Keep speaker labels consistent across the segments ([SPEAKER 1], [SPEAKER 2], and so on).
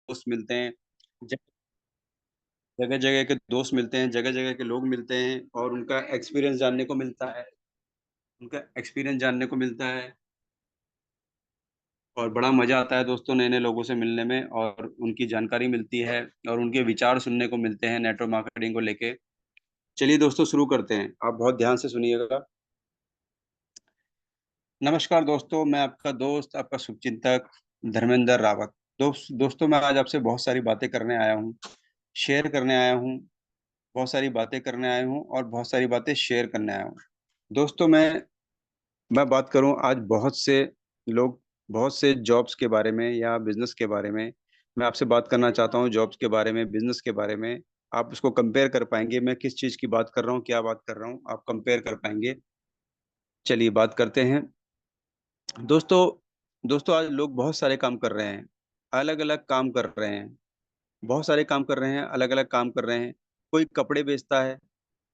[SPEAKER 1] दोस्त मिलते हैं, जगह जगह के दोस्त मिलते हैं, जगह जगह के लोग मिलते हैं और उनका एक्सपीरियंस जानने को मिलता है। उनका एक्सपीरियंस जानने को मिलता है और बड़ा मज़ा आता है दोस्तों नए-नए लोगों से मिलने में और उनकी जानकारी मिलती है और उनके विचार सुनने को मिलते हैं नेटवर्क मार्केटिंग को लेके। चलिए दोस्तों शुरू करते हैं। आप बहुत ध्यान से सुनिएगा। नमस्कार दोस्तों, मैं आपका दोस्त, आपका शुभचिंतक धर्मेंद्र रावत। दोस्तों मैं आज आपसे बहुत सारी बातें करने आया हूँ, शेयर करने आया हूँ, बहुत सारी बातें करने आया हूँ और बहुत सारी बातें शेयर करने आया हूँ। दोस्तों मैं बात करूँ आज बहुत से जॉब्स के बारे में या बिज़नेस के बारे में, मैं आपसे बात करना चाहता हूँ जॉब्स के बारे में, बिज़नेस के बारे में। आप उसको कंपेयर कर पाएँगे, मैं किस चीज़ की बात कर रहा हूँ, क्या बात कर रहा हूँ, आप कंपेयर कर पाएँगे। चलिए बात करते हैं। दोस्तों दोस्तों आज लोग बहुत सारे काम कर रहे हैं, अलग-अलग काम कर रहे हैं, बहुत सारे काम कर रहे हैं, अलग-अलग काम कर रहे हैं। कोई कपड़े बेचता है,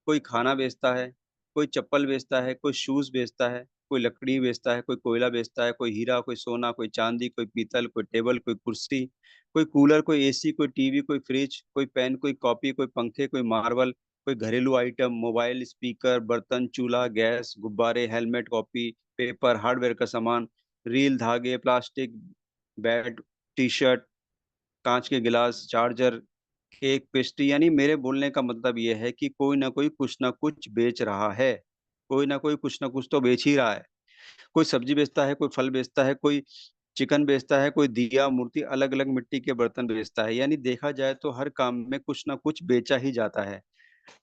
[SPEAKER 1] कोई खाना बेचता है, कोई चप्पल बेचता है, कोई शूज़ बेचता है, कोई लकड़ी बेचता है, कोई कोयला बेचता है, कोई हीरा, कोई सोना, कोई चाँदी, कोई पीतल, कोई टेबल, कोई कुर्सी, कोई कूलर, कोई एसी, कोई टीवी, कोई फ्रिज, कोई पेन, कोई कॉपी, कोई पंखे, कोई मार्बल, कोई घरेलू आइटम, मोबाइल, स्पीकर, बर्तन, चूल्हा, गैस, गुब्बारे, हेलमेट, कॉपी, पेपर, हार्डवेयर का सामान, रील, धागे, प्लास्टिक, बैट, टी-शर्ट, काँच के गिलास, चार्जर, केक, पेस्ट्री यानी मेरे बोलने का मतलब ये है कि कोई न कोई कुछ न कुछ बेच रहा है। कोई न कोई कुछ न कुछ तो बेच ही रहा है। कोई सब्ज़ी बेचता है, कोई फल बेचता है, कोई चिकन बेचता है, कोई दिया, मूर्ति, अलग-अलग मिट्टी के बर्तन बेचता है। यानी देखा जाए तो हर काम में कुछ न कुछ बेचा ही जाता है।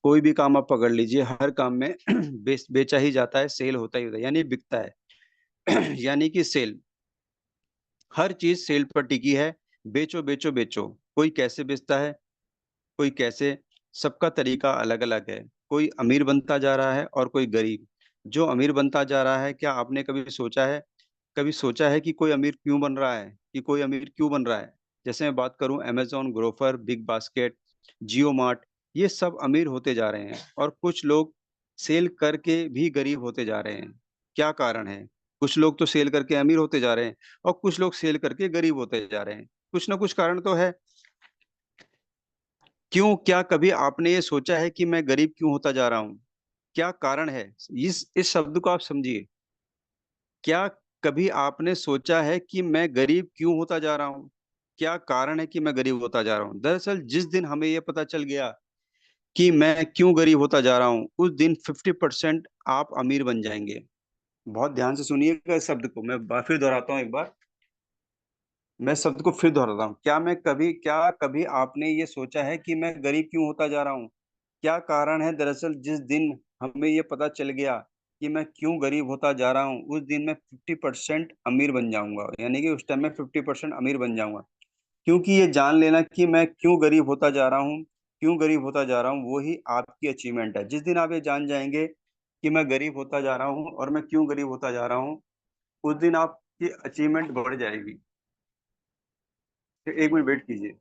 [SPEAKER 1] कोई भी काम आप पकड़ लीजिए, हर काम में बेचा ही जाता है, सेल होता ही होता है, यानी बिकता है। यानी कि सेल। हर चीज़ सेल पर टिकी है, बेचो, बेचो, बेचो। कोई कैसे बेचता है, कोई कैसे, सबका तरीका अलग-अलग है। कोई अमीर बनता जा रहा है और कोई गरीब। जो अमीर बनता जा रहा है, क्या आपने कभी सोचा है कि कोई अमीर क्यों बन रहा है? कि कोई अमीर क्यों बन रहा है? जैसे मैं बात करूँ अमेज़न, ग्रोफर, बिग बास्केट, जियो मार्ट, ये सब अमीर होते जा रहे हैं और कुछ लोग सेल करके भी गरीब होते जा रहे हैं। क्या कारण है? कुछ लोग तो सेल करके अमीर होते जा रहे हैं और कुछ लोग सेल करके गरीब होते जा रहे हैं। कुछ ना कुछ कारण तो है। क्यों क्या कभी आपने ये सोचा है कि मैं गरीब क्यों होता जा रहा हूँ? क्या कारण है? इस शब्द को आप समझिए। क्या कभी आपने सोचा है कि मैं गरीब क्यों होता जा रहा हूँ? क्या कारण है कि मैं गरीब होता जा रहा हूँ? दरअसल जिस दिन हमें ये पता चल गया कि मैं क्यों गरीब होता जा रहा हूँ, उस दिन 50% आप अमीर बन जाएँगे। बहुत ध्यान से सुनिएगा इस शब्द को, मैं फिर दोहराता हूँ एक बार। मैं शब्द को फिर दोहराता हूँ। क्या कभी आपने ये सोचा है कि मैं गरीब क्यों होता जा रहा हूँ? क्या कारण है दरअसल जिस दिन हमें ये पता चल गया कि मैं क्यों गरीब होता जा रहा हूँ, उस दिन मैं 50% अमीर बन जाऊँगा। यानी कि उस टाइम मैं 50% अमीर बन जाऊँगा। क्योंकि ये जान लेना कि मैं क्यों गरीब होता जा रहा हूँ, क्यों गरीब होता जा रहा हूँ, वो ही आपकी अचीवमेंट है। जिस दिन आप ये जान जाएँगे कि मैं गरीब होता जा रहा हूँ और मैं क्यों गरीब होता जा रहा हूँ, उस दिन आपकी अचीवमेंट बढ़ जाएगी। 1 मिनट वेट कीजिए।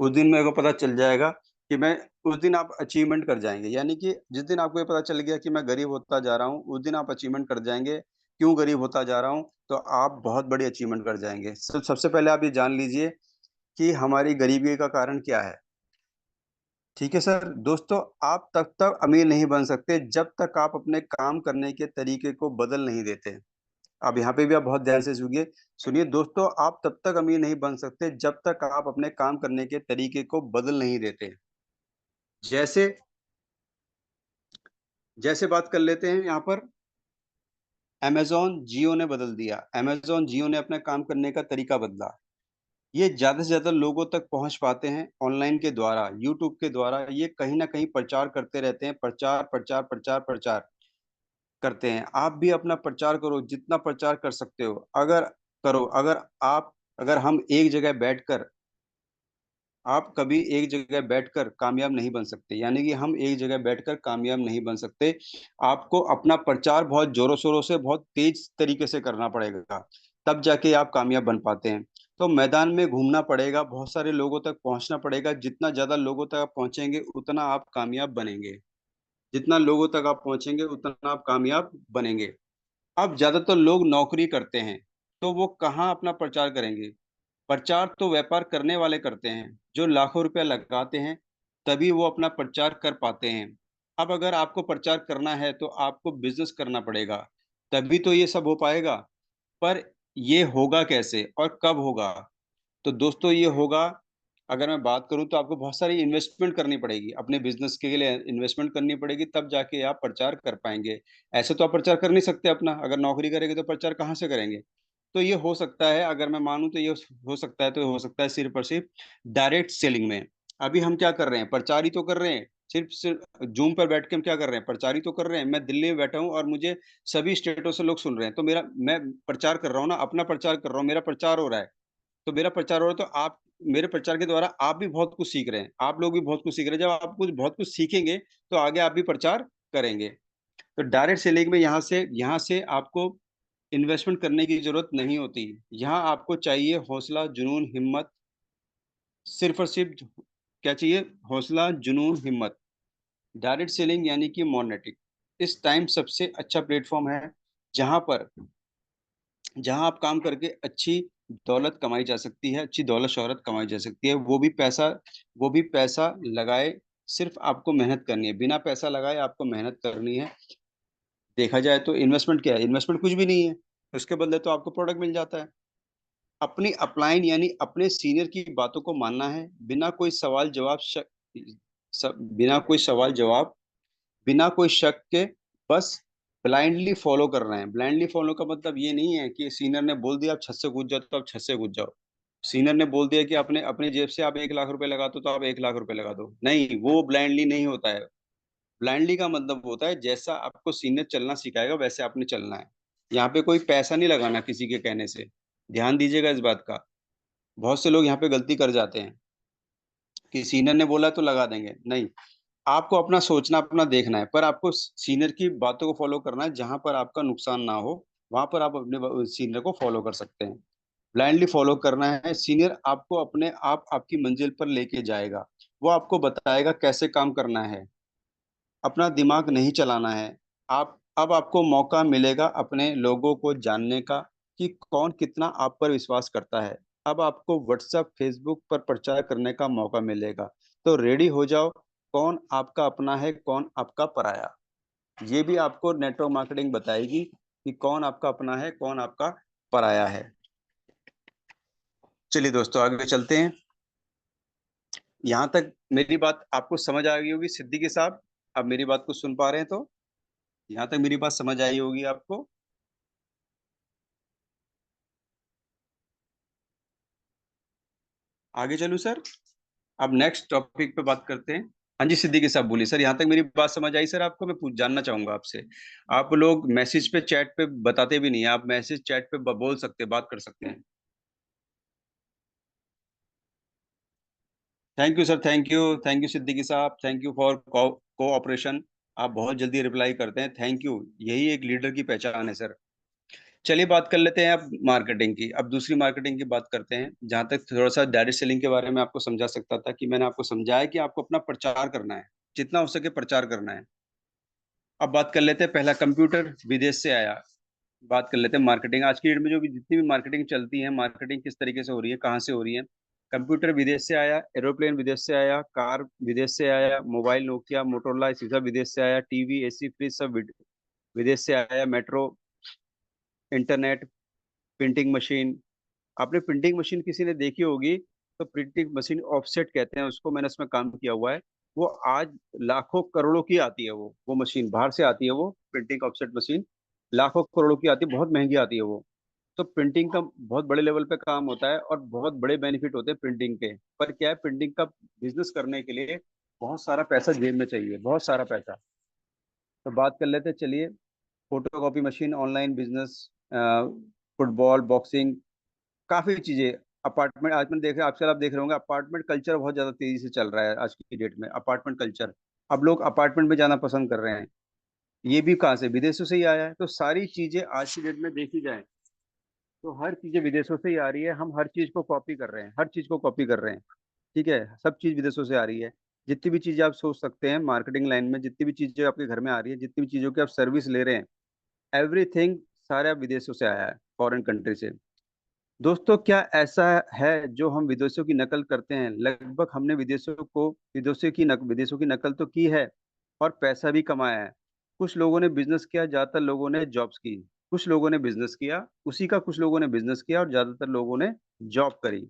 [SPEAKER 1] उस दिन मेरे को पता चल जाएगा कि मैं उस दिन आप अचीवमेंट कर जाएँगे। यानी कि जिस दिन आपको ये पता चल गया कि मैं गरीब होता जा रहा हूँ, उस दिन आप अचीवमेंट कर जाएँगे। क्यों गरीब होता जा रहा हूँ? तो आप बहुत बड़ी अचीवमेंट कर जाएँगे। सबसे पहले आप ये जान लीजिए कि हमारी गरीबी का कारण क्या है? ठीक है सर? दोस्तों, आप तब तक अमीर नहीं बन सकते जब तक आप अपने काम करने के तरीके को बदल नहीं देते। अब यहाँ पे भी आप बहुत ध्यान से सुनिए सुनिए दोस्तों, आप तब तक अमीर नहीं बन सकते जब तक आप अपने काम करने के तरीके को बदल नहीं देते। जैसे जैसे बात कर लेते हैं यहाँ पर अमेज़न जियो ने बदल दिया। अमेज़न जियो ने अपना काम करने का तरीका बदला। ये ज़्यादा से ज़्यादा लोगों तक पहुँच पाते हैं ऑनलाइन के द्वारा, यूट्यूब के द्वारा ये कहीं न कहीं प्रचार करते रहते हैं। प्रचार, प्रचार, प्रचार, प्रचार करते हैं। आप भी अपना प्रचार करो, जितना प्रचार कर सकते हो। अगर हम एक जगह बैठकर आप कभी एक जगह बैठकर कामयाब नहीं बन सकते। यानी कि हम एक जगह बैठकर कामयाब नहीं बन सकते। आपको अपना प्रचार बहुत ज़ोरों-शोरों से, बहुत तेज़ तरीके से करना पड़ेगा, तब जाके आप कामयाब बन पाते हैं। तो मैदान में घूमना पड़ेगा, बहुत सारे लोगों तक पहुँचना पड़ेगा। जितना ज़्यादा लोगों तक आप पहुँचेंगे, उतना आप कामयाब बनेंगे। जितना लोगों तक आप पहुँचेंगे, उतना आप कामयाब बनेंगे। अब ज्यादातर लोग नौकरी करते हैं, तो वो कहाँ अपना प्रचार करेंगे? प्रचार तो व्यापार करने वाले करते हैं, जो लाखों रुपया लगाते हैं, तभी वो अपना प्रचार कर पाते हैं। अब अगर आपको प्रचार करना है तो आपको बिजनेस करना पड़ेगा, तभी तो ये सब हो पाएगा। पर ये होगा कैसे और कब होगा? तो दोस्तों ये होगा, अगर मैं बात करूं तो आपको बहुत सारी इन्वेस्टमेंट करनी पड़ेगी, अपने बिजनेस के लिए इन्वेस्टमेंट करनी पड़ेगी, तब जाके आप प्रचार कर पाएंगे। ऐसे तो आप प्रचार कर नहीं सकते अपना, अगर नौकरी करेंगे तो प्रचार कहाँ से करेंगे? तो ये हो सकता है, अगर मैं मानूं तो ये हो सकता है, तो हो सकता है सिर्फ और सिर्फ डायरेक्ट सेलिंग में। अभी हम क्या कर रहे हैं? प्रचार ही तो कर रहे हैं। सिर्फ सिर्फ जूम पर बैठ के हम क्या कर रहे हैं? प्रचार ही तो कर रहे हैं। मैं दिल्ली में बैठा हूँ और मुझे सभी स्टेटों से लोग सुन रहे हैं, तो मेरा मैं प्रचार कर रहा हूँ ना, अपना प्रचार कर रहा हूँ, मेरा प्रचार हो रहा है। तो मेरा प्रचार हो रहा है, तो आप मेरे प्रचार के द्वारा आप भी बहुत कुछ सीख रहे हैं, आप लोग भी बहुत कुछ सीख रहे हैं। जब आप कुछ बहुत कुछ सीखेंगे तो आगे आप भी प्रचार करेंगे। तो डायरेक्ट सेलिंग में यहाँ से आपको इन्वेस्टमेंट करने की जरूरत नहीं होती। यहाँ आपको चाहिए हौसला, जुनून, हिम्मत। सिर्फ और सिर्फ क्या चाहिए? हौसला, जुनून, हिम्मत। डायरेक्ट सेलिंग यानी कि मोनेटिक इस टाइम सबसे अच्छा प्लेटफॉर्म है, जहां पर जहां आप काम करके अच्छी दौलत कमाई जा सकती है, अच्छी दौलत शोहरत कमाई जा सकती है, वो भी पैसा लगाए। सिर्फ आपको मेहनत करनी है, बिना पैसा लगाए आपको मेहनत करनी है। देखा जाए तो इन्वेस्टमेंट क्या है? इन्वेस्टमेंट कुछ भी नहीं है, उसके बदले तो आपको प्रोडक्ट मिल जाता है। अपनी अपलाइन यानी अपने सीनियर की बातों को मानना है, बिना कोई सवाल जवाब बिना कोई सवाल जवाब, बिना कोई शक के, बस ब्लाइंडली फॉलो कर रहे हैं। ब्लाइंडली फॉलो का मतलब ये नहीं है कि सीनियर ने बोल दिया आप छत से कूद जाओ तो आप छत से कूद जाओ। सीनियर ने बोल दिया कि अपने अपने जेब से आप 1 लाख रुपए लगा दो तो आप 1 लाख रुपए लगा दो, नहीं, वो ब्लाइंडली नहीं होता है। ब्लाइंडली का मतलब होता है जैसा आपको सीनियर चलना सिखाएगा वैसे आपने चलना है। यहाँ पे कोई पैसा नहीं लगाना किसी के कहने से। ध्यान दीजिएगा इस बात का। बहुत से लोग यहाँ पे गलती कर जाते हैं कि सीनियर ने बोला तो लगा देंगे, नहीं। आपको अपना सोचना, अपना देखना है, पर आपको सीनियर की बातों को फॉलो करना है। जहां पर आपका नुकसान ना हो वहां पर आप अपने सीनियर को फॉलो कर सकते हैं। ब्लाइंडली फॉलो करना है, सीनियर आपको अपने आप आपकी मंजिल पर लेके जाएगा। वो आपको बताएगा कैसे काम करना है, अपना दिमाग नहीं चलाना है। आप अब आपको मौका मिलेगा अपने लोगों को जानने का, कि कौन कितना आप पर विश्वास करता है। अब आपको व्हाट्सएप फेसबुक पर प्रचार करने का मौका मिलेगा। तो रेडी हो जाओ, कौन आपका अपना है, कौन आपका पराया। ये भी आपको नेटवर्क मार्केटिंग बताएगी कि कौन आपका अपना है, कौन आपका पराया है। चलिए दोस्तों आगे चलते हैं। यहाँ तक मेरी बात आपको समझ आ गई होगी सिद्दीकी साहब? आप मेरी बात को सुन पा रहे हैं तो? यहाँ तक मेरी बात समझ आई होगी आपको? आगे चलूं सर? अब नेक्स्ट टॉपिक पे बात करते हैं। हाँ जी सिद्दीकी साहब बोलिए सर, यहाँ तक मेरी बात समझ आई सर आपको? मैं पूछ जानना चाहूंगा आपसे। आप लोग मैसेज पे चैट पे बताते भी नहीं हैं, आप मैसेज चैट पे बोल सकते, बात कर सकते हैं। Thank you sir, thank you Siddiqui साहब, थैंक यू फॉर कोऑपरेशन। आप बहुत जल्दी रिप्लाई करते हैं, थैंक यू। यही एक लीडर की पहचान है सर। चलिए बात कर लेते हैं अब मार्केटिंग की। अब दूसरी मार्केटिंग की बात करते हैं। जहां तक थोड़ा सा डायरेक्ट सेलिंग के बारे में आपको समझा सकता था, कि मैंने आपको समझाया कि आपको अपना प्रचार करना है, जितना हो सके प्रचार करना है। अब बात कर लेते हैं, पहला कंप्यूटर विदेश से आया। बात कर लेते हैं मार्केटिंग। आज की डेट में जो भी जितनी भी मार्केटिंग चलती है, मार्केटिंग किस तरीके से हो रही है, कहाँ से हो रही है? कंप्यूटर विदेश से आया, एरोप्लेन विदेश से आया, कार विदेश से आया, मोबाइल नोकिया मोटोरोला सीधा विदेश से आया, टीवी एसी फ्रिज सब विदेश से आया, मेट्रो, इंटरनेट, प्रिंटिंग मशीन। आपने प्रिंटिंग मशीन किसी ने देखी होगी, तो प्रिंटिंग मशीन ऑफसेट कहते हैं उसको, मैंने उसमें काम किया हुआ है। वो आज लाखों करोड़ों की आती है, वो मशीन बाहर से आती है, वो प्रिंटिंग ऑफसेट मशीन लाखों करोड़ों की आती है, बहुत महंगी आती है वो। तो प्रिंटिंग का बहुत बड़े लेवल पे काम होता है और बहुत बड़े बेनिफिट होते हैं प्रिंटिंग के। पर क्या है, प्रिंटिंग का बिजनेस करने के लिए बहुत सारा पैसा जेब में चाहिए, बहुत सारा पैसा। तो बात कर लेते हैं, चलिए। Photo copy machine, online business, football, boxing, काफी चीजें। अपार्टमेंट, आज मैंने देखा, आजकल आप देख रहे होंगे अपार्टमेंट कल्चर बहुत ज्यादा तेजी से चल रहा है आज की डेट में, अपार्टमेंट कल्चर। अब लोग अपार्टमेंट में जाना पसंद कर रहे हैं। ये भी कहाँ से? विदेशों से ही आया है। तो सारी चीजें आज की डेट में देखी जाए तो हर चीजें विदेशों से ही आ रही है। हम हर चीज को कॉपी कर रहे हैं, हर चीज को कॉपी कर रहे हैं। ठीक है, सब चीज विदेशों से आ रही है। जितनी भी चीजें आप सोच सकते हैं मार्केटिंग लाइन में, जितनी भी चीजें आपके घर में आ रही है, जितनी भी चीजों की आप सर्विस ले रहे हैं, एवरीथिंग सारा विदेशों से आया है, फॉरेन कंट्री से। दोस्तों, क्या ऐसा है जो हम विदेशों की नकल करते हैं? लगभग हमने विदेशों की नकल तो की है और पैसा भी कमाया है। कुछ लोगों ने बिजनेस किया, ज्यादातर लोगों ने जॉब्स की। कुछ लोगों ने बिजनेस किया, उसी का कुछ लोगों ने बिजनेस किया, और ज्यादातर लोगों ने जॉब करी।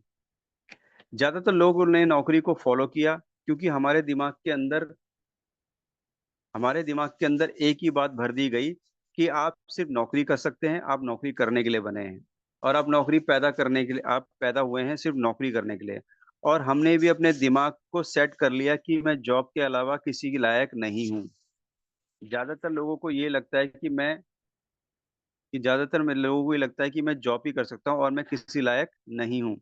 [SPEAKER 1] ज्यादातर लोगों ने नौकरी को फॉलो किया, क्योंकि हमारे दिमाग के अंदर एक ही बात भर दी गई कि आप सिर्फ नौकरी कर सकते हैं, आप नौकरी करने के लिए बने हैं। और आप पैदा हुए हैं सिर्फ नौकरी करने के लिए। और हमने भी अपने दिमाग को सेट कर लिया कि मैं जॉब के अलावा किसी के लायक नहीं हूँ। ज्यादातर लोगों को ये लगता है कि मैं जॉब ही कर सकता हूँ और मैं किसी लायक नहीं हूँ।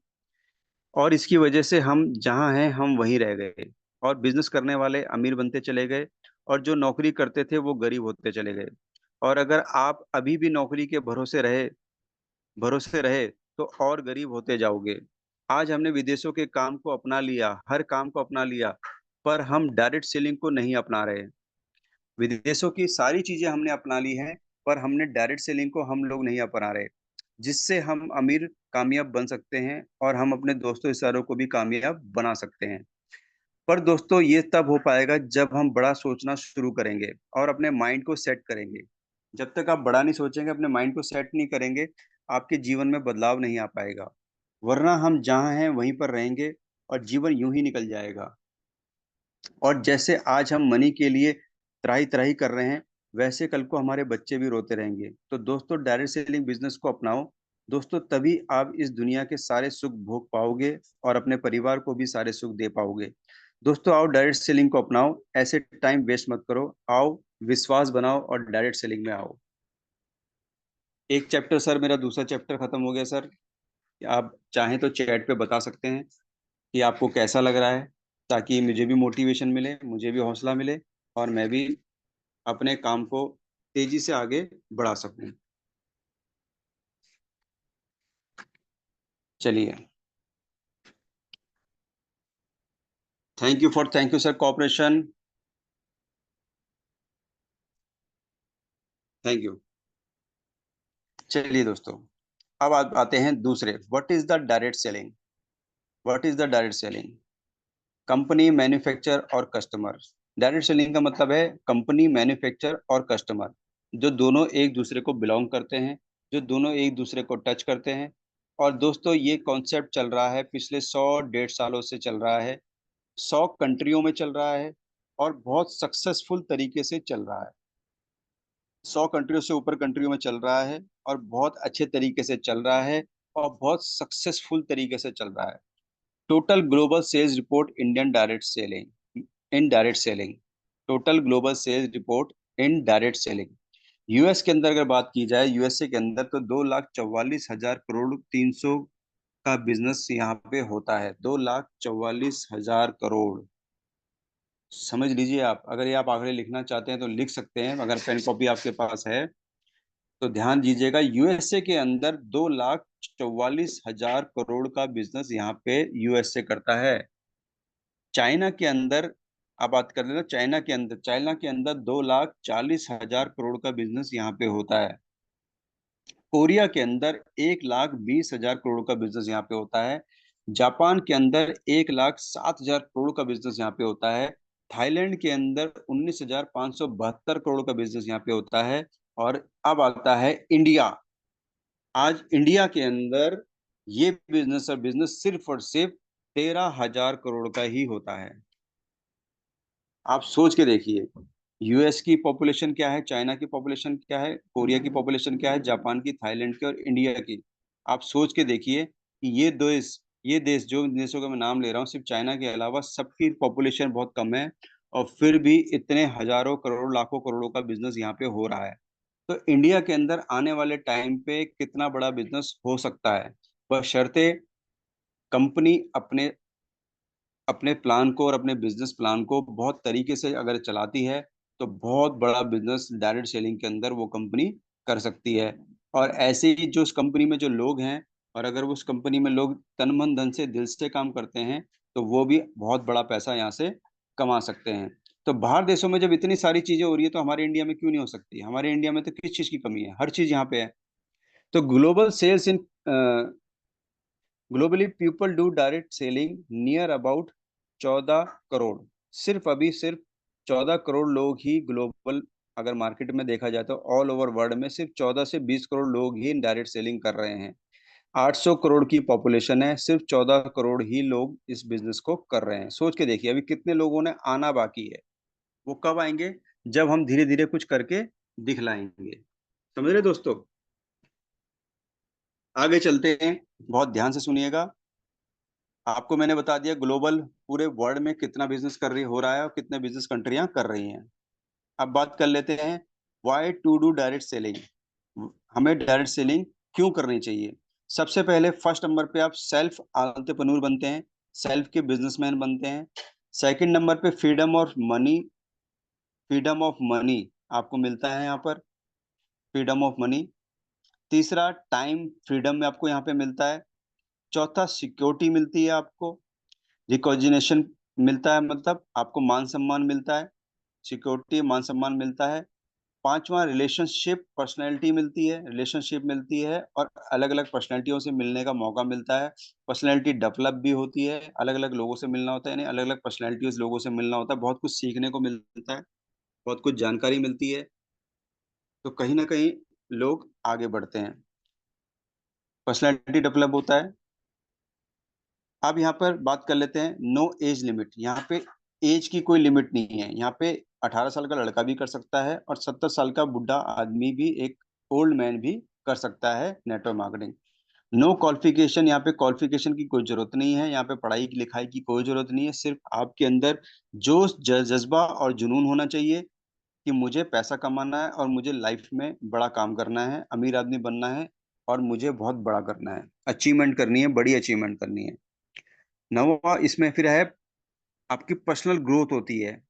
[SPEAKER 1] और इसकी वजह से हम जहाँ हैं हम वहीं रह गए, और बिजनेस करने वाले अमीर बनते चले गए, और जो नौकरी करते थे वो गरीब होते चले गए। और अगर आप अभी भी नौकरी के भरोसे रहे तो और गरीब होते जाओगे। आज हमने विदेशों के काम को अपना लिया, हर काम को अपना लिया, पर हम डायरेक्ट सेलिंग को नहीं अपना रहे। विदेशों की सारी चीजें हमने अपना ली हैं, पर हमने डायरेक्ट सेलिंग को हम लोग नहीं अपना रहे, जिससे हम अमीर कामयाब बन सकते हैं और हम अपने दोस्तों रिश्तेदारों को भी कामयाब बना सकते हैं। पर दोस्तों, ये तब हो पाएगा जब हम बड़ा सोचना शुरू करेंगे और अपने माइंड को सेट करेंगे। जब तक आप बड़ा नहीं सोचेंगे, अपने माइंड को सेट नहीं करेंगे, आपके जीवन में बदलाव नहीं आ पाएगा। वरना हम जहाँ हैं वहीं पर रहेंगे और जीवन यूं ही निकल जाएगा। और जैसे आज हम मनी के लिए त्राही त्राही कर रहे हैं, वैसे कल को हमारे बच्चे भी रोते रहेंगे। तो दोस्तों, डायरेक्ट सेलिंग बिजनेस को अपनाओ। दोस्तों, तभी आप इस दुनिया के सारे सुख भोग पाओगे और अपने परिवार को भी सारे सुख दे पाओगे। दोस्तों, आओ डायरेक्ट सेलिंग को अपनाओ, ऐसे टाइम वेस्ट मत करो। आओ, विश्वास बनाओ और डायरेक्ट सेलिंग में आओ। एक चैप्टर सर, मेरा दूसरा चैप्टर खत्म हो गया सर। आप चाहें तो चैट पे बता सकते हैं कि आपको कैसा लग रहा है, ताकि मुझे भी मोटिवेशन मिले, मुझे भी हौसला मिले, और मैं भी अपने काम को तेजी से आगे बढ़ा सकूं। चलिए। Thank you sir, cooperation. Thank you. चलिए दोस्तों, अब आते हैं दूसरे। What is the direct selling? What is the direct selling? Company, manufacture और कस्टमर। डायरेक्ट सेलिंग का मतलब है कंपनी, मैन्युफैक्चर और कस्टमर, जो दोनों एक दूसरे को बिलोंग करते हैं, जो दोनों एक दूसरे को टच करते हैं। और दोस्तों, ये कॉन्सेप्ट चल रहा है पिछले 100 150 सालों से चल रहा है। 100 कंट्रियों में चल रहा है और बहुत सक्सेसफुल तरीके से चल रहा है। 100 कंट्रियों से ऊपर कंट्रियों में चल रहा है, और बहुत अच्छे तरीके से चल रहा है, और बहुत सक्सेसफुल तरीके से चल रहा है। Total global sales report Indian direct selling, in direct selling. Total global sales report in direct selling. US के अंदर अगर बात की जाए, यूएसए के अंदर, तो 2,44,000 करोड़ 300 का बिजनेस यहाँ पे होता है। 2,44,000 करोड़। समझ लीजिए आप, अगर ये आप आंकड़े लिखना चाहते हैं तो लिख सकते हैं, अगर पेन कॉपी आपके पास है तो ध्यान दीजिएगा। यूएसए के अंदर 2,44,000 करोड़ का बिजनेस यहाँ पे यूएसए करता है। चाइना के अंदर आप बात कर लेना, चाइना के अंदर 2,40,000 करोड़ का बिजनेस यहाँ पे होता है। कोरिया के अंदर 1,20,000 करोड़ का बिजनेस यहाँ पे होता है। जापान के अंदर 1,07,000 करोड़ का बिजनेस यहाँ पे होता है। थाईलैंड के अंदर 19,572 करोड़ का बिजनेस यहाँ पे होता है। और अब आता है इंडिया। आज इंडिया के अंदर ये बिजनेस सिर्फ और सिर्फ 13,000 करोड़ का ही होता है। आप सोच के देखिए, यूएस की पॉपुलेशन क्या है, चाइना की पॉपुलेशन क्या है, कोरिया की पॉपुलेशन क्या है, जापान की, थाईलैंड की और इंडिया की। आप सोच के देखिए कि ये देश जो देशों का मैं नाम ले रहा हूँ, सिर्फ चाइना के अलावा सबकी पॉपुलेशन बहुत कम है, और फिर भी इतने हजारों करोड़, लाखों करोड़ों का बिजनेस यहाँ पे हो रहा है। तो इंडिया के अंदर आने वाले टाइम पे कितना बड़ा बिजनेस हो सकता है, बशर्ते कंपनी अपने अपने प्लान को और अपने बिजनेस प्लान को बहुत तरीके से अगर चलाती है, तो बहुत बड़ा बिजनेस डायरेक्ट सेलिंग के अंदर वो कंपनी कर सकती है। और ऐसे ही जो उस कंपनी में जो लोग हैं, और अगर उस कंपनी में लोग तन मन धन से, दिल से काम करते हैं, तो वो भी बहुत बड़ा पैसा यहाँ से कमा सकते हैं। तो बाहर देशों में जब इतनी सारी चीजें हो रही है, तो हमारे इंडिया में क्यों नहीं हो सकती? हमारे इंडिया में तो किस चीज की कमी है? हर चीज यहाँ पे है। तो global sales in globally people do direct selling near about 14 crore. सिर्फ 14 करोड़ लोग ही ग्लोबल, अगर मार्केट में देखा जाए तो ऑल ओवर वर्ल्ड में सिर्फ 14 से 20 करोड़ लोग ही डायरेक्ट सेलिंग कर रहे हैं। 800 करोड़ की पॉपुलेशन है, सिर्फ 14 करोड़ ही लोग इस बिजनेस को कर रहे हैं। सोच के देखिए अभी कितने लोगों ने आना बाकी है। वो कब आएंगे? जब हम धीरे धीरे कुछ करके दिखलाएंगे। समझ रहे दोस्तों? आगे चलते हैं, बहुत ध्यान से सुनिएगा। आपको मैंने बता दिया ग्लोबल पूरे वर्ल्ड में कितना बिजनेस कर रही हो रहा है और कितने बिजनेस कंट्रियां कर रही हैं। अब बात कर लेते हैं, why to do direct selling. हमें डायरेक्ट सेलिंग क्यों करनी चाहिए? सबसे पहले फर्स्ट नंबर पे आप सेल्फ एंटरप्रेन्योर बनते हैं, सेल्फ के बिजनेसमैन बनते हैं। सेकंड नंबर पे फ्रीडम ऑफ मनी आपको मिलता है यहाँ पर, फ्रीडम ऑफ मनी। तीसरा टाइम फ्रीडम में आपको यहाँ पे मिलता है। चौथा सिक्योरिटी मिलती है आपको, रिकॉग्निशन मिलता है, मतलब आपको मान सम्मान मिलता है। सिक्योरिटी, मान सम्मान मिलता है। पांचवा रिलेशनशिप पर्सनैलिटी मिलती है, रिलेशनशिप मिलती है और अलग अलग पर्सनैलिटियों से मिलने का मौका मिलता है। पर्सनैलिटी डेवलप भी होती है, अलग अलग लोगों से मिलना होता है, यानी अलग अलग पर्सनैलिटीज लोगों से मिलना होता है, बहुत कुछ सीखने को मिलता है, बहुत कुछ जानकारी मिलती है। तो कहीं ना कहीं लोग आगे बढ़ते हैं, पर्सनैलिटी डेवलप होता है। अब यहाँ पर बात कर लेते हैं नो एज लिमिट। यहाँ पे एज की कोई लिमिट नहीं है। यहाँ पे 18 साल का लड़का भी कर सकता है और 70 साल का बुढ़ा आदमी भी, एक ओल्ड मैन भी कर सकता है नेटवर्क मार्केटिंग। नो क्वालिफिकेशन, यहाँ पे क्वालिफिकेशन की कोई जरूरत नहीं है, यहाँ पे पढ़ाई की लिखाई की कोई जरूरत नहीं है। सिर्फ आपके अंदर जोश, जज्बा और जुनून होना चाहिए कि मुझे पैसा कमाना है और मुझे लाइफ में बड़ा काम करना है, अमीर आदमी बनना है और मुझे बहुत बड़ा करना है, अचीवमेंट करनी है, बड़ी अचीवमेंट करनी है। नवा इसमें फिर है आपकी पर्सनल ग्रोथ होती है।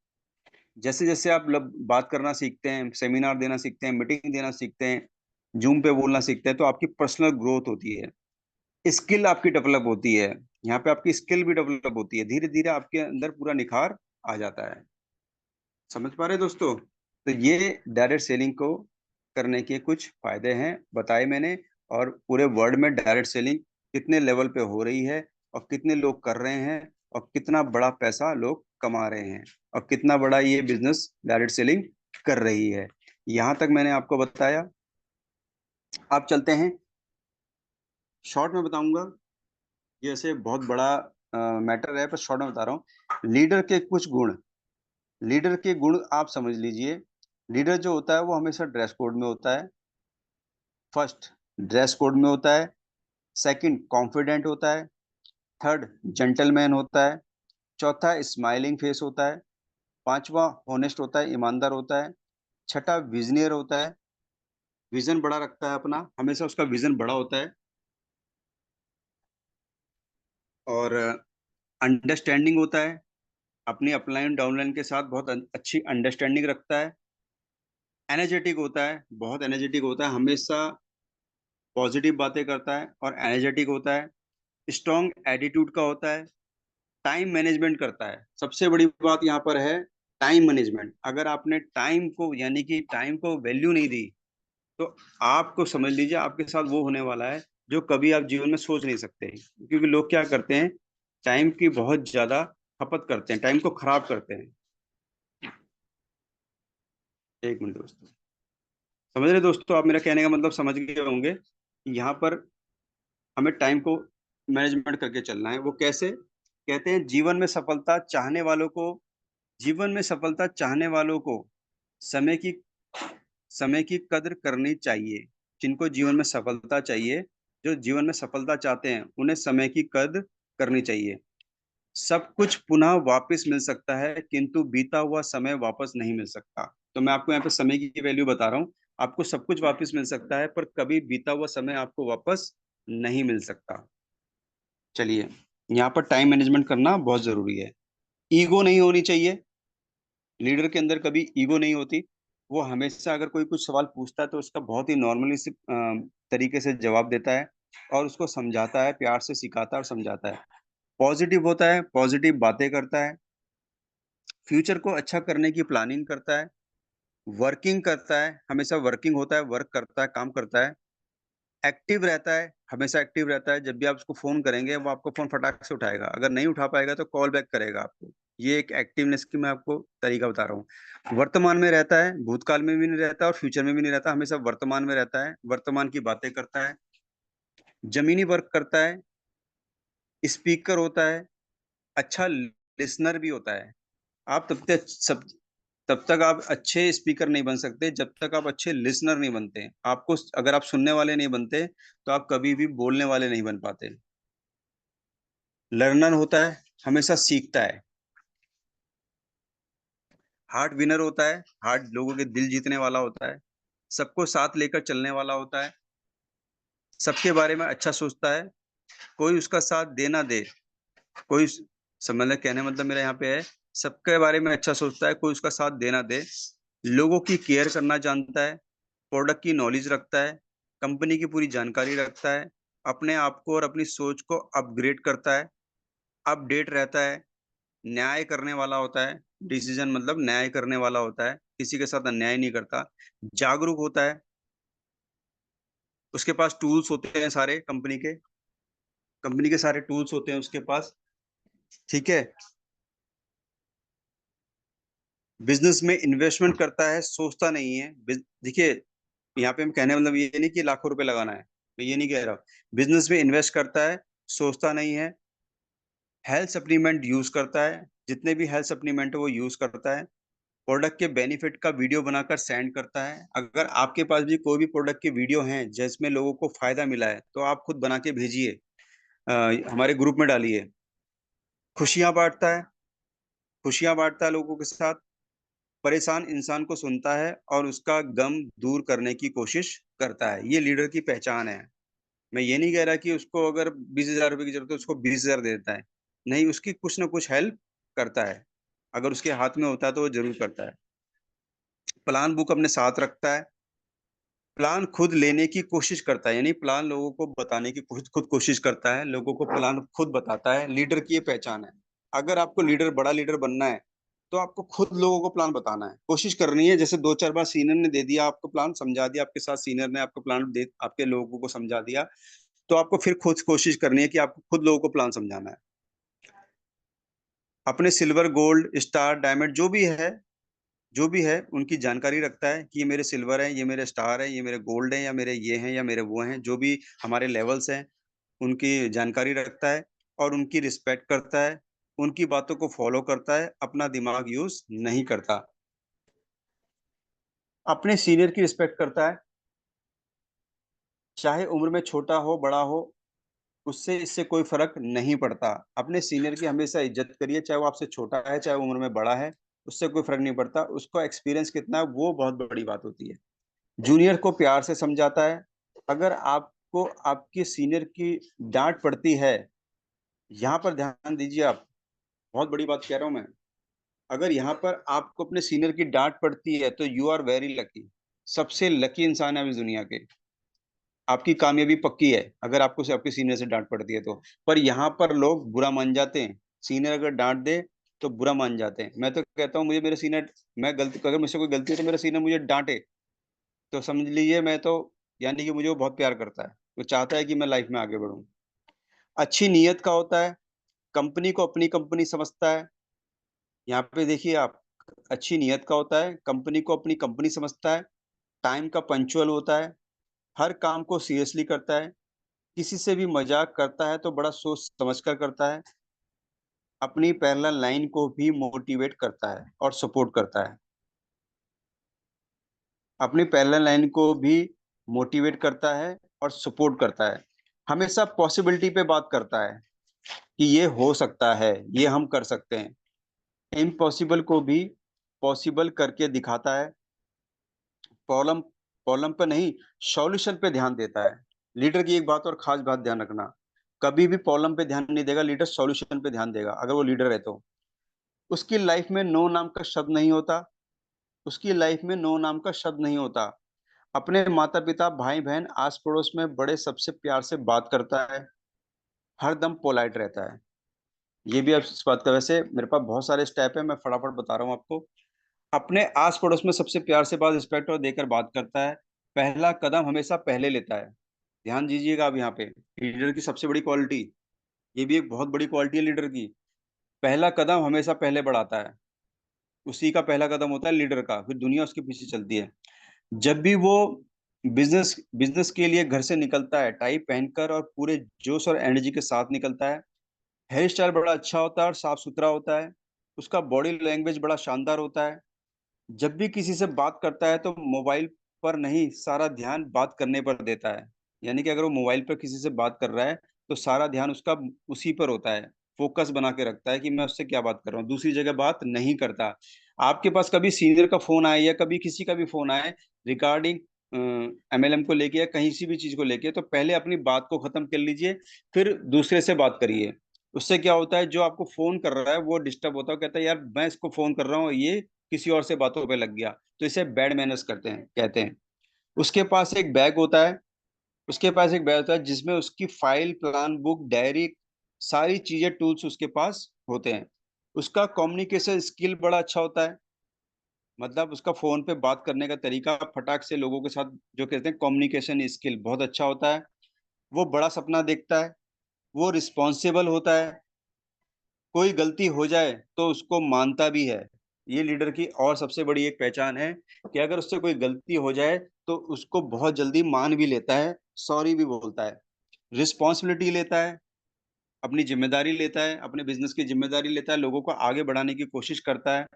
[SPEAKER 1] जैसे जैसे आप बात करना सीखते हैं, सेमिनार देना सीखते हैं, मीटिंग देना सीखते हैं, जूम पे बोलना सीखते हैं, तो आपकी पर्सनल ग्रोथ होती है, स्किल आपकी डेवलप होती है। यहाँ पे आपकी स्किल भी डेवलप होती है, धीरे धीरे आपके अंदर पूरा निखार आ जाता है। समझ पा रहे हैं दोस्तों? तो ये डायरेक्ट सेलिंग को करने के कुछ फायदे हैं बताए मैंने, और पूरे वर्ल्ड में डायरेक्ट सेलिंग कितने लेवल पे हो रही है और कितने लोग कर रहे हैं और कितना बड़ा पैसा लोग कमा रहे हैं और कितना बड़ा ये बिजनेस डायरेक्ट सेलिंग कर रही है, यहाँ तक मैंने आपको बताया। आप चलते हैं, शॉर्ट में बताऊंगा, ये ऐसे बहुत बड़ा मैटर है पर शॉर्ट में बता रहा हूँ। लीडर के कुछ गुण, लीडर के गुण आप समझ लीजिए। लीडर जो होता है वो हमेशा ड्रेस कोड में होता है। फर्स्ट, ड्रेस कोड में होता है। सेकंड, कॉन्फिडेंट होता है। थर्ड, जेंटलमैन होता है। चौथा, स्माइलिंग फेस होता है। पांचवा, होनेस्ट होता है, ईमानदार होता है। छठा, विजनियर होता है, विजन बड़ा रखता है अपना, हमेशा उसका विजन बड़ा होता है। और अंडरस्टैंडिंग होता है, अपनी अपलाइन डाउनलाइन के साथ बहुत अच्छी अंडरस्टैंडिंग रखता है। एनर्जेटिक होता है, बहुत एनर्जेटिक होता है, हमेशा पॉजिटिव बातें करता है और एनर्जेटिक होता है। स्ट्रॉन्ग एटीट्यूड का होता है। टाइम मैनेजमेंट करता है, सबसे बड़ी बात यहाँ पर है टाइम मैनेजमेंट। अगर आपने टाइम को, यानी कि टाइम को वैल्यू नहीं दी, तो आपको समझ लीजिए आपके साथ वो होने वाला है जो कभी आप जीवन में सोच नहीं सकते। क्योंकि लोग क्या करते हैं, टाइम की बहुत ज्यादा खपत करते हैं, टाइम को खराब करते हैं। एक मिनट दोस्तों, समझ रहे दोस्तों? आप मेरा कहने का मतलब समझ गए होंगे कि यहाँ पर हमें टाइम को मैनेजमेंट करके चलना है। वो कैसे? कहते हैं जीवन में सफलता चाहने वालों को समय की समय की कद्र करनी चाहिए। जिनको जीवन में सफलता चाहिए, जो जीवन में सफलता चाहते हैं, उन्हें समय की कद्र करनी चाहिए। सब कुछ पुनः वापस मिल सकता है किंतु बीता हुआ समय वापस नहीं मिल सकता। तो मैं आपको यहाँ पे समय की वैल्यू बता रहा हूँ। आपको सब कुछ वापस मिल सकता है पर कभी बीता हुआ समय आपको वापस नहीं मिल सकता। चलिए, यहाँ पर टाइम मैनेजमेंट करना बहुत जरूरी है। ईगो नहीं होनी चाहिए, लीडर के अंदर कभी ईगो नहीं होती। वो हमेशा अगर कोई कुछ सवाल पूछता है तो उसका बहुत ही नॉर्मली से तरीके से जवाब देता है और उसको समझाता है, प्यार से सिखाता है और समझाता है। पॉजिटिव होता है, पॉजिटिव बातें करता है, फ्यूचर को अच्छा करने की प्लानिंग करता है, वर्किंग करता है, हमेशा वर्किंग होता है, वर्क करता है, काम करता है। एक्टिव रहता है, हमेशा एक्टिव रहता है। जब भी आप उसको फोन करेंगे वो आपको फोन फटाक से उठाएगा, अगर नहीं उठा पाएगा तो कॉल बैक करेगा आपको। ये एक एक्टिवनेस की मैं आपको तरीका बता रहा हूँ। वर्तमान में रहता है, भूतकाल में भी नहीं रहता और फ्यूचर में भी नहीं रहता, हमेशा वर्तमान में रहता है, वर्तमान की बातें करता है, जमीनी वर्क करता है, स्पीकर होता है, अच्छा लिसनर भी होता है। आप तब तक आप अच्छे स्पीकर नहीं बन सकते जब तक आप अच्छे लिसनर नहीं बनते। आपको अगर आप सुनने वाले नहीं बनते तो आप कभी भी बोलने वाले नहीं बन पाते। लर्नर होता है, हमेशा सीखता है। हार्ट विनर होता है, हार्ट लोगों के दिल जीतने वाला होता है, सबको साथ लेकर चलने वाला होता है, सबके बारे में अच्छा सोचता है, कोई उसका साथ दे ना दे, कोई समझ कहने मतलब मेरा यहाँ पे है, सबके बारे में अच्छा सोचता है, कोई उसका साथ देना दे, लोगों की केयर करना जानता है, प्रोडक्ट की नॉलेज रखता है, कंपनी की पूरी जानकारी रखता है, अपने आप को और अपनी सोच को अपग्रेड करता है, अपडेट रहता है, न्याय करने वाला होता है, डिसीजन मतलब न्याय करने वाला होता है, किसी के साथ अन्याय नहीं करता, जागरूक होता है, उसके पास टूल्स होते हैं सारे कंपनी के सारे टूल्स होते हैं उसके पास। ठीक है। बिजनेस में इन्वेस्टमेंट करता है, सोचता नहीं है। देखिए, यहाँ पे हम कहने मतलब ये नहीं कि लाखों रुपए लगाना है, मैं ये नहीं कह रहा। बिजनेस में इन्वेस्ट करता है, सोचता नहीं है, हेल्थ सप्लीमेंट यूज करता है, जितने भी हेल्थ सप्लीमेंट है वो यूज करता है, प्रोडक्ट के बेनिफिट का वीडियो बनाकर सेंड करता है। अगर आपके पास भी कोई भी प्रोडक्ट के वीडियो हैं जिसमें लोगों को फायदा मिला है तो आप खुद बना के भेजिए, हमारे ग्रुप में डालिए। खुशियां बांटता है, खुशियां बांटता है लोगों के साथ, परेशान इंसान को सुनता है और उसका गम दूर करने की कोशिश करता है। ये लीडर की पहचान है। मैं ये नहीं कह रहा कि उसको अगर 20,000 रुपए की जरूरत है उसको 20,000 दे देता है, नहीं, उसकी कुछ ना कुछ हेल्प करता है, अगर उसके हाथ में होता है तो वो जरूर करता है। प्लान बुक अपने साथ रखता है, प्लान खुद लेने की कोशिश करता है, यानी प्लान लोगों को बताने की खुद खुद कोशिश करता है, लोगों को प्लान खुद बताता है। लीडर की ये पहचान है। अगर आपको लीडर, बड़ा लीडर बनना है तो आपको खुद लोगों को प्लान बताना है, कोशिश करनी है। जैसे दो चार बार सीनियर ने दे दिया आपको प्लान, समझा दिया आपके साथ, सीनियर ने आपको प्लान दे आपके लोगों को समझा दिया, तो आपको फिर खुद कोशिश करनी है कि आपको खुद लोगों को प्लान समझाना है। अपने सिल्वर गोल्ड स्टार डायमंड जो भी है उनकी जानकारी रखता है कि ये मेरे सिल्वर है, ये मेरे स्टार है, ये मेरे गोल्ड है, या मेरे ये हैं या मेरे वो हैं, जो भी हमारे लेवल्स हैं उनकी जानकारी रखता है और उनकी रिस्पेक्ट करता है, उनकी बातों को फॉलो करता है, अपना दिमाग यूज नहीं करता। अपने सीनियर की रिस्पेक्ट करता है, चाहे उम्र में छोटा हो बड़ा हो, उससे इससे कोई फर्क नहीं पड़ता। अपने सीनियर की हमेशा इज्जत करिए, चाहे वो आपसे छोटा है चाहे उम्र में बड़ा है, उससे कोई फर्क नहीं पड़ता, उसका एक्सपीरियंस कितना है वो बहुत बड़ी बात होती है। जूनियर को प्यार से समझाता है। अगर आपको आपके सीनियर की डांट पड़ती है, यहाँ पर ध्यान दीजिए आप, बहुत बड़ी बात कह रहा हूं मैं, अगर यहाँ पर आपको अपने सीनियर की डांट पड़ती है तो यू आर वेरी लकी, सबसे लकी इंसान है इस दुनिया के। आपकी कामयाबी पक्की है अगर आपको से आपके सीनियर से डांट पड़ती है तो। पर यहाँ पर लोग बुरा मान जाते हैं, सीनियर अगर डांट दे तो बुरा मान जाते हैं। मैं तो कहता हूँ मुझे मेरे सीनियर, मैं गलती अगर मुझसे कोई गलती है तो मेरा सीनियर मुझे डांटे तो समझ लीजिए मैं तो, यानी कि मुझे वो बहुत प्यार करता है, वो चाहता है कि मैं लाइफ में आगे बढ़ूं। अच्छी नीयत का होता है, कंपनी को अपनी कंपनी समझता है। यहाँ पे देखिए आप, अच्छी नीयत का होता है, कंपनी को अपनी कंपनी समझता है, टाइम का पंचुअल होता है, हर काम को सीरियसली करता है, किसी से भी मजाक करता है तो बड़ा सोच समझ कर करता है, अपनी पैरेलल लाइन को भी मोटिवेट करता है और सपोर्ट करता है, अपनी पैरेलल लाइन को भी मोटिवेट करता है और सपोर्ट करता है, हमेशा पॉसिबिलिटी पे बात करता है कि ये हो सकता है, ये हम कर सकते हैं, इम्पॉसिबल को भी पॉसिबल करके दिखाता है। प्रॉब्लम प्रॉब्लम पे नहीं, सॉल्यूशन पे ध्यान देता है। लीडर की एक बात और खास बात ध्यान रखना, कभी भी प्रॉब्लम पे ध्यान नहीं देगा लीडर, सॉल्यूशन पे ध्यान देगा अगर वो लीडर है तो। उसकी लाइफ में नो नाम का शब्द नहीं होता, उसकी लाइफ में नो नाम का शब्द नहीं होता। अपने माता पिता भाई बहन आस पड़ोस में बड़े सबसे प्यार से बात करता है, हर दम पोलाइट रहता है। ये भी आप इस बात का, वैसे मेरे पास बहुत सारे स्टेप है, मैं फटाफट बता रहा हूँ आपको। अपने आस पड़ोस में सबसे प्यार से बात, रिस्पेक्ट और देकर बात करता है, पहला कदम हमेशा पहले लेता है, ध्यान दीजिएगा आप यहाँ पे, लीडर की सबसे बड़ी क्वालिटी, ये भी एक बहुत बड़ी क्वालिटी है लीडर की। पहला कदम हमेशा पहले बढ़ाता है, उसी का पहला कदम होता है लीडर का, फिर दुनिया उसके पीछे चलती है। जब भी वो बिजनेस बिजनेस के लिए घर से निकलता है, टाई पहनकर और पूरे जोश और एनर्जी के साथ निकलता है। हेयर स्टाइल बड़ा अच्छा होता है और साफ सुथरा होता है। उसका बॉडी लैंग्वेज बड़ा शानदार होता है। जब भी किसी से बात करता है तो मोबाइल पर नहीं, सारा ध्यान बात करने पर देता है। यानी कि अगर वो मोबाइल पर किसी से बात कर रहा है तो सारा ध्यान उसका उसी पर होता है। फोकस बना के रखता है कि मैं उससे क्या बात कर रहा हूँ, दूसरी जगह बात नहीं करता। आपके पास कभी सीनियर का फोन आए या कभी किसी का भी फोन आए रिगार्डिंग एमएलएम को लेके या कहीं सी भी चीज को लेके, तो पहले अपनी बात को खत्म कर लीजिए, फिर दूसरे से बात करिए। उससे क्या होता है, जो आपको फोन कर रहा है वो डिस्टर्ब होता है, कहता है यार मैं इसको फोन कर रहा हूँ, ये किसी और से बातों पे लग गया। तो इसे बैड मैनर्स करते हैं कहते हैं। उसके पास एक बैग होता है, उसके पास एक बैग होता है जिसमें उसकी फाइल, प्लान बुक, डायरी, सारी चीजें, टूल्स उसके पास होते हैं। उसका कम्युनिकेशन स्किल बड़ा अच्छा होता है। मतलब उसका फोन पे बात करने का तरीका, फटाक से लोगों के साथ, जो कहते हैं कम्युनिकेशन स्किल बहुत अच्छा होता है। वो बड़ा सपना देखता है। वो रिस्पॉन्सिबल होता है। कोई गलती हो जाए तो उसको मानता भी है। ये लीडर की और सबसे बड़ी एक पहचान है कि अगर उससे कोई गलती हो जाए तो उसको बहुत जल्दी मान भी लेता है, सॉरी भी बोलता है। रिस्पॉन्सिबिलिटी लेता है, अपनी जिम्मेदारी लेता है, अपने बिजनेस की जिम्मेदारी लेता है, लोगों को आगे बढ़ाने की कोशिश करता है।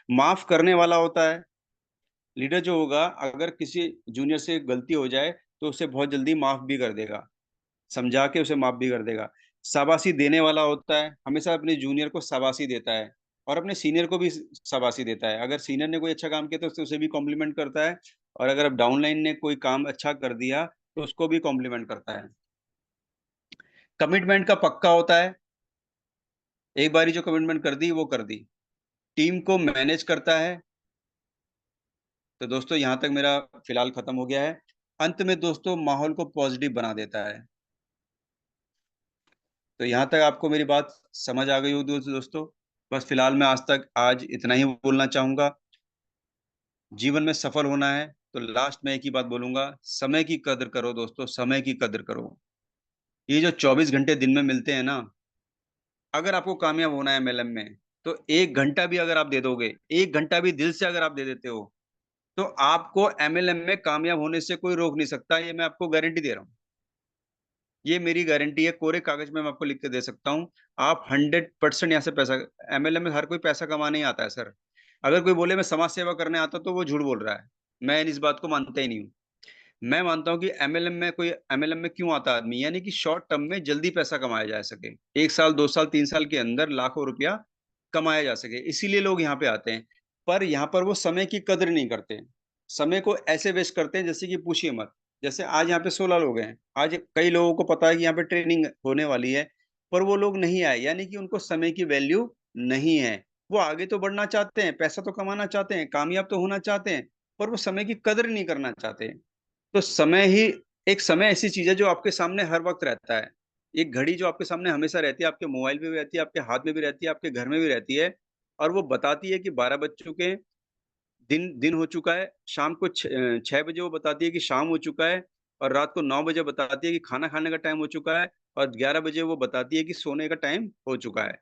[SPEAKER 1] माफ करने वाला होता है। लीडर जो होगा, अगर किसी जूनियर से गलती हो जाए तो उसे बहुत जल्दी माफ भी कर देगा, समझा के उसे माफ भी कर देगा। शाबाशी देने वाला होता है, हमेशा अपने जूनियर को शाबाशी देता है और अपने सीनियर को भी शाबाशी देता है। अगर सीनियर ने कोई अच्छा काम किया तो उसे भी कॉम्प्लीमेंट करता है, और अगर अब डाउनलाइन ने कोई काम अच्छा कर दिया तो उसको भी कॉम्प्लीमेंट करता है। कमिटमेंट का पक्का होता है, एक बारी जो कमिटमेंट कर दी वो कर दी। टीम को मैनेज करता है। तो दोस्तों यहाँ तक मेरा फिलहाल खत्म हो गया है। अंत में दोस्तों माहौल को पॉजिटिव बना देता है। तो यहाँ तक आपको मेरी बात समझ आ गई हो दोस्तों। बस फिलहाल मैं आज इतना ही बोलना चाहूंगा। जीवन में सफल होना है तो लास्ट में एक ही बात बोलूंगा, समय की कदर करो दोस्तों, समय की कदर करो। ये जो 24 घंटे दिन में मिलते हैं ना, अगर आपको कामयाब होना है एमएलएम में, तो 1 घंटा भी अगर आप दे दोगे, 1 घंटा भी दिल से अगर आप दे देते हो, तो आपको एमएलएम में कामयाब होने से कोई रोक नहीं सकता। ये मैं आपको गारंटी दे रहा हूँ। ये मेरी गारंटी है, कोरे कागज में मैं आपको लिख के दे सकता हूँ। आप 100% यहाँ से पैसा, एमएलएम में हर कोई पैसा कमाने ही आता है सर। अगर कोई बोले मैं समाज सेवा करने आता हूं, तो वो झूठ बोल रहा है। मैं इस बात को मानता ही नहीं हूँ। मैं मानता हूँ कि एमएलएम में क्यों आता है आदमी, यानी कि शॉर्ट टर्म में जल्दी पैसा कमाया जा सके, 1 साल 2 साल 3 साल के अंदर लाखों रुपया कमाया जा सके, इसीलिए लोग यहाँ पे आते हैं। पर यहाँ पर वो समय की कदर नहीं करते। समय को ऐसे वेस्ट करते हैं जैसे कि पूछिए मत। जैसे आज यहाँ पे 16 लोग हैं, आज कई लोगों को पता है कि यहाँ पे ट्रेनिंग होने वाली है, पर वो लोग नहीं आए, यानी कि उनको समय की वैल्यू नहीं है। वो आगे तो बढ़ना चाहते हैं, पैसा तो कमाना चाहते हैं, कामयाब तो होना चाहते हैं, पर वो समय की कदर नहीं करना चाहते। तो समय ही, एक समय ऐसी चीज है जो आपके सामने हर वक्त रहता है। एक घड़ी जो आपके सामने हमेशा रहती है, आपके मोबाइल में भी रहती है, आपके हाथ में भी रहती है, आपके घर में भी रहती है। और वो बताती है कि 12 बज चुके हैं, दिन दिन हो चुका है। शाम को 6 बजे वो बताती है कि शाम हो चुका है। और रात को 9 बजे बताती है कि खाना खाने का टाइम हो चुका है। और 11 बजे वो बताती है कि सोने का टाइम हो चुका है।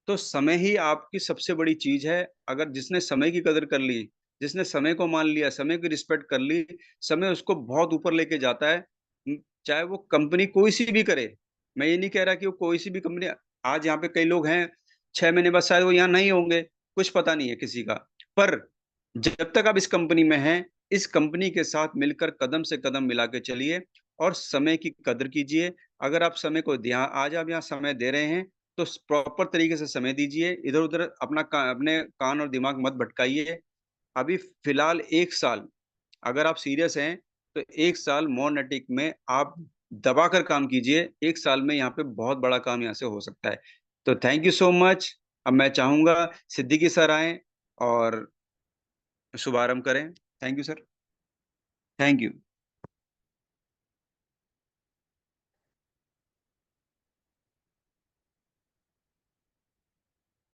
[SPEAKER 1] तो समय ही आपकी सबसे बड़ी चीज है। अगर जिसने समय की कदर कर ली, जिसने समय को मान लिया, समय की रिस्पेक्ट कर ली, समय उसको बहुत ऊपर लेके जाता है। चाहे वो कंपनी कोई सी भी करे। मैं ये नहीं कह रहा कि वो कोई सी भी कंपनी, आज यहाँ पे कई लोग हैं, 6 महीने बाद शायद वो यहाँ नहीं होंगे, कुछ पता नहीं है किसी का। पर जब तक आप इस कंपनी में हैं, इस कंपनी के साथ मिलकर कदम से कदम मिला के चलिए और समय की कदर कीजिए। अगर आप समय को ध्यान, आज आप यहाँ समय दे रहे हैं, तो प्रॉपर तरीके से समय दीजिए। इधर उधर अपने कान और दिमाग मत भटकाइए। अभी फिलहाल 1 साल, अगर आप सीरियस हैं, तो 1 साल मोनेटिक में आप दबाकर काम कीजिए। 1 साल में यहाँ पे बहुत बड़ा काम यहाँ से हो सकता है। तो थैंक यू सो मच। अब मैं चाहूंगा सिद्दीकी सर आए और शुभारंभ करें। Thank you sir. Thank you.